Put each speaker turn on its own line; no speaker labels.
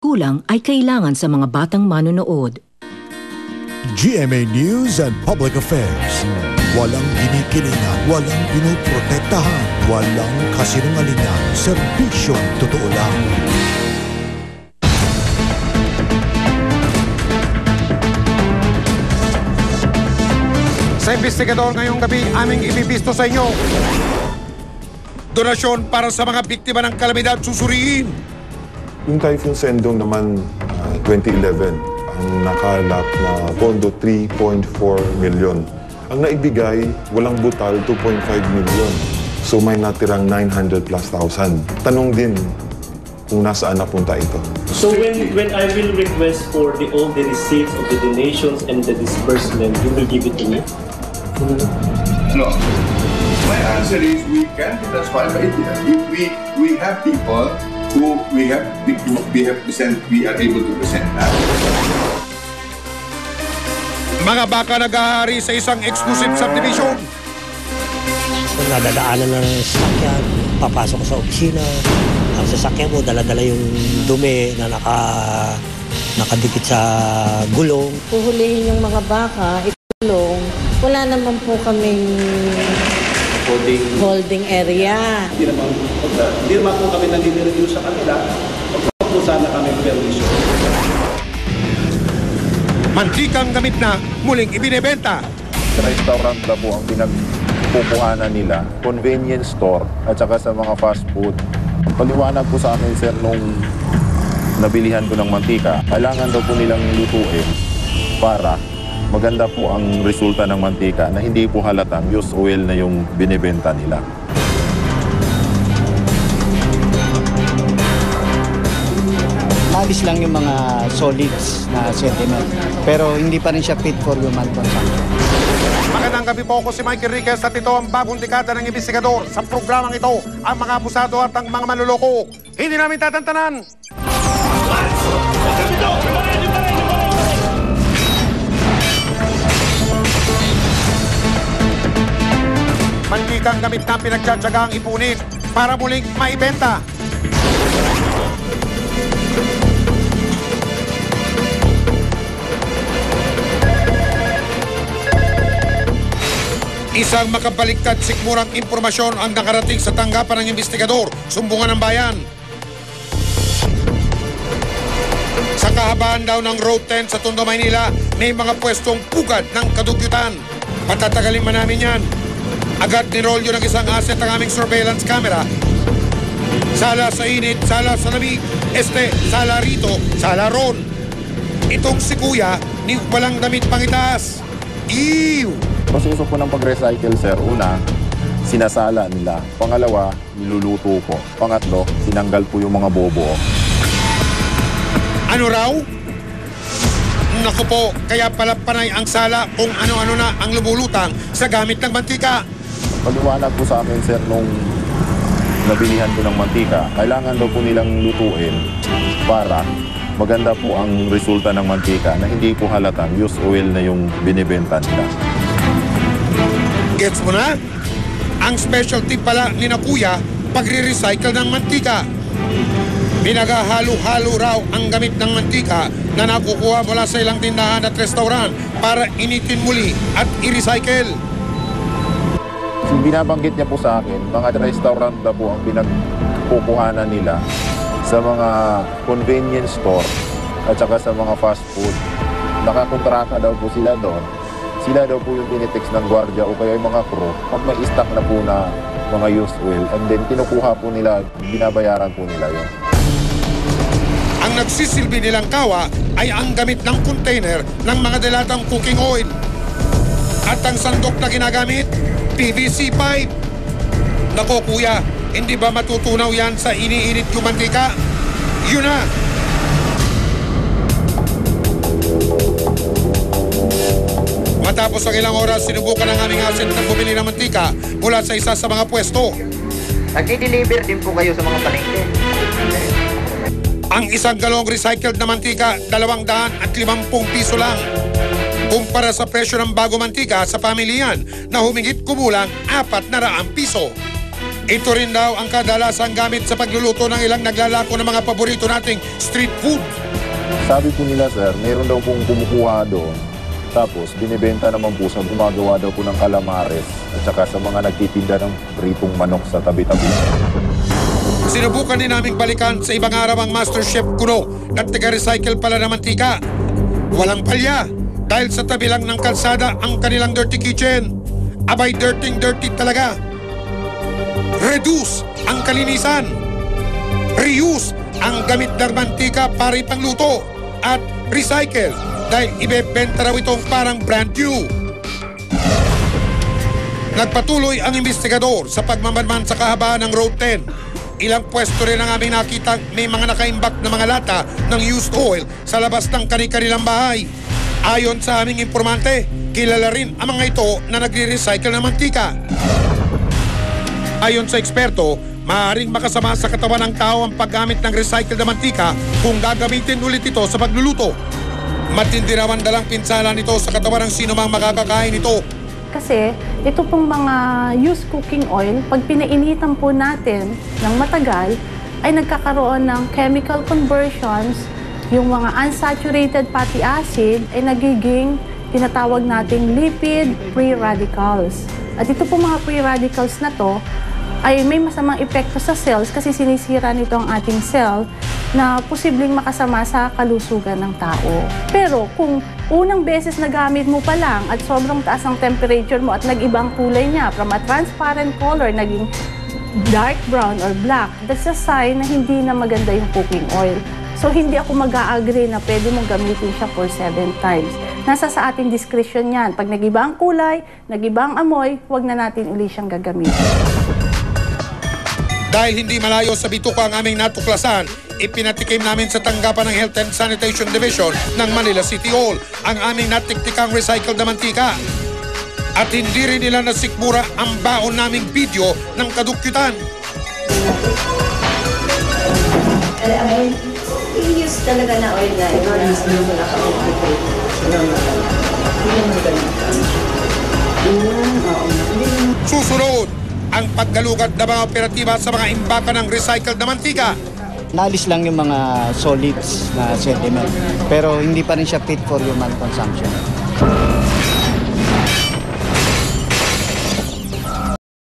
kulang ay kailangan sa mga batang manonood.
GMA News and Public Affairs. Walang kinikilingan, walang pinoprotektahan, walang kasinungalingan, serbisyong totoo lang.
Sa investigador ngayong gabi, aming ibibisto sa inyo. Donasyon para sa mga biktima ng kalamidad susuriin.
Yung Typhoon Sendong naman, 2011, ang nakalap na pondo 3.4 million. Ang naibigay, walang butal, 2.5 million. So may natirang 900 plus thousand. Tanong din kung nasaan napunta ito.
So when I will request for all the receipts of the donations and the disbursement, you will give it to me?
No. My answer is we can, that's fine. But if we have people who we are able to present that.
Mga baka nag-ahari sa isang exclusive subdivision.
So, nadadaanan na ng sasakyan, papasok sa opisina. Ang sasakyan mo, dala-dala yung dumi na nakadikit sa gulong.
Puhulihin yung mga baka, ikulong. Wala naman po kaming holding area.
Hindi naman po kami nag-review sa kanila. Huwag po sana kami permission.
Mantikang gamit na, muling ibinebenta.
Sa restaurant na po ang pinagpupuhanan nila, convenience store at saka sa mga fast food. Paliwanag po sa amin, sir, nung nabilihan ko ng mantika, kailangan daw po nilang lutuin para maganda po ang resulta ng mantika na hindi po halatang used oil na yung binibenta nila.
Alis lang yung mga solids na sediment, pero hindi pa rin siya fit for human consumption.
Magandang gabi po, ako si Mike Enriquez at ito ang bagong dekada ng investigador. Sa programang ito, ang mga abusado at ang mga manloloko. Hindi namin tatantanan. Mantikang gamit na pinagtsatsagang ipunin para muling maibenta. Isang makabaliktad sikmurang impormasyon ang nakarating sa tanggapan ng investigador, Sumbungan ng Bayan. Sa kahabaan daw ng Road 10 sa Tondo, Maynila, may mga pwestong pugad ng kadugyutan. Patatagalin man namin yan. Agad nirolyo ng isang asset ang aming surveillance camera. Sala sa init, sala sa lamig, sala rito, sala ron. Itong si Kuya, ni walang damit pang itaas. Ew!
Proseso po ng pag-recycle, sir. Una, sinasala nila. Pangalawa, niluluto po. Pangatlo, sinanggal po yung mga bobo.
Ano raw? Naku po, kaya pala panay ang sala kung ano-ano na ang lumulutang sa gamit ng mantika.
Paliwanag po sa amin, sir, nung nabilihan ko ng mantika, kailangan daw po nilang lutuin para maganda po ang resulta ng mantika na hindi po halatang used oil na yung binibenta nila.
Gets mo na? Ang specialty pala ni na Kuya, pagre-recycle ng mantika. Pinagahalo-halo raw ang gamit ng mantika na nakukuha mula sa ilang tindahan at restaurant para initin muli at i-recycle.
Binabanggit niya po sa akin, mga restaurant na po ang pinagpupuhanan nila sa mga convenience store at saka sa mga fast food. Nakakontrata daw po sila doon. Sila daw po yung tinitext ng gwardiya o kaya yung mga crew pag may stock na po na mga used oil and then kinukuha po nila, binabayaran po nila yun.
Ang nagsisilbi nilang kawa ay ang gamit ng container ng mga dilatang cooking oil. At ang sandok na ginagamit, PVC pipe. Nako Kuya, hindi ba matutunaw yan sa iniinit yung mantika? Yun na! Matapos ang ilang oras, sinubukan ng aming asset na bumili ng mantika mula sa isa sa mga pwesto.
Nag-deliver din po kayo sa mga palengke.
Ang isang galong recycled na mantika, 250 piso lang. Kumpara sa presyo ng bago mantika sa pamilyan na humigit kumulang 400 piso. Ito rin daw ang kadalasang gamit sa pagluluto ng ilang naglalako ng mga paborito nating street food.
Sabi po nila, sir, meron daw pong kumukuha doon. Tapos, binibenta naman po sa gumagawa daw po ng calamares at saka sa mga nagtitinda ng pritong manok sa tabi-tabi.
Sinubukan din naming balikan sa ibang araw ang Master Chef Kuno na taga-recycle pala ng mantika. Walang palya dahil sa tabi lang ng kalsada ang kanilang dirty kitchen. Abay, dirty talaga. Reduce ang kalinisan. Reuse ang gamit ng mantika para ipangluto. At recycle dahil ibebenta raw itong parang brand new. Nagpatuloy ang investigador sa pagmamanman sa kahabaan ng Road 10. Ilang pwesto rin ang aming nakita may mga nakaimbak na mga lata ng used oil sa labas ng kani-kanilang bahay. Ayon sa aming informante, kilala rin ang mga ito na nagre-recycle ng mantika. Ayon sa eksperto, maaaring makasama sa katawan ng tao ang paggamit ng recycled na mantika kung gagamitin ulit ito sa pagluluto. Matindi raw ang dalang pinsala nito sa katawan ng sino mang makakakain ito.
Kasi ito pong mga used cooking oil, pag pinainitan po natin ng matagal, ay nagkakaroon ng chemical conversions. Yung mga unsaturated fatty acid ay nagiging tinatawag nating lipid free radicals. At ito pong mga free radicals na to ay may masamang epekto sa cells kasi sinisira nito ang ating cell na posibleng makasama sa kalusugan ng tao. Pero kung unang beses na gamit mo pa lang at sobrang taas ang temperature mo at nag-ibang kulay niya, from a transparent color, naging dark brown or black, that's a sign na hindi na maganda yung cooking oil. So hindi ako mag-a-agree na pwede mong gamitin siya for 7 times. Nasa sa ating discretion yan. Pag nag-iba ang kulay, nag-iba ang amoy, huwag na natin uli siyang gagamitin.
Dahil hindi malayo sa bituka ang aming natuklasan, ipinatikim namin sa tanggapan ng Health and Sanitation Division ng Manila City Hall ang aming natiktikang recycled na mantika. At hindi rin nila nasikmura ang baon naming video ng kadukyutan.
I-use talaga na oil na i-use mo na
Susunod ang paggalugad ng mga operatiba sa mga imbaka ng recycled na mantika.
Naalis lang yung mga solids na sediment, pero hindi pa rin siya fit for human consumption.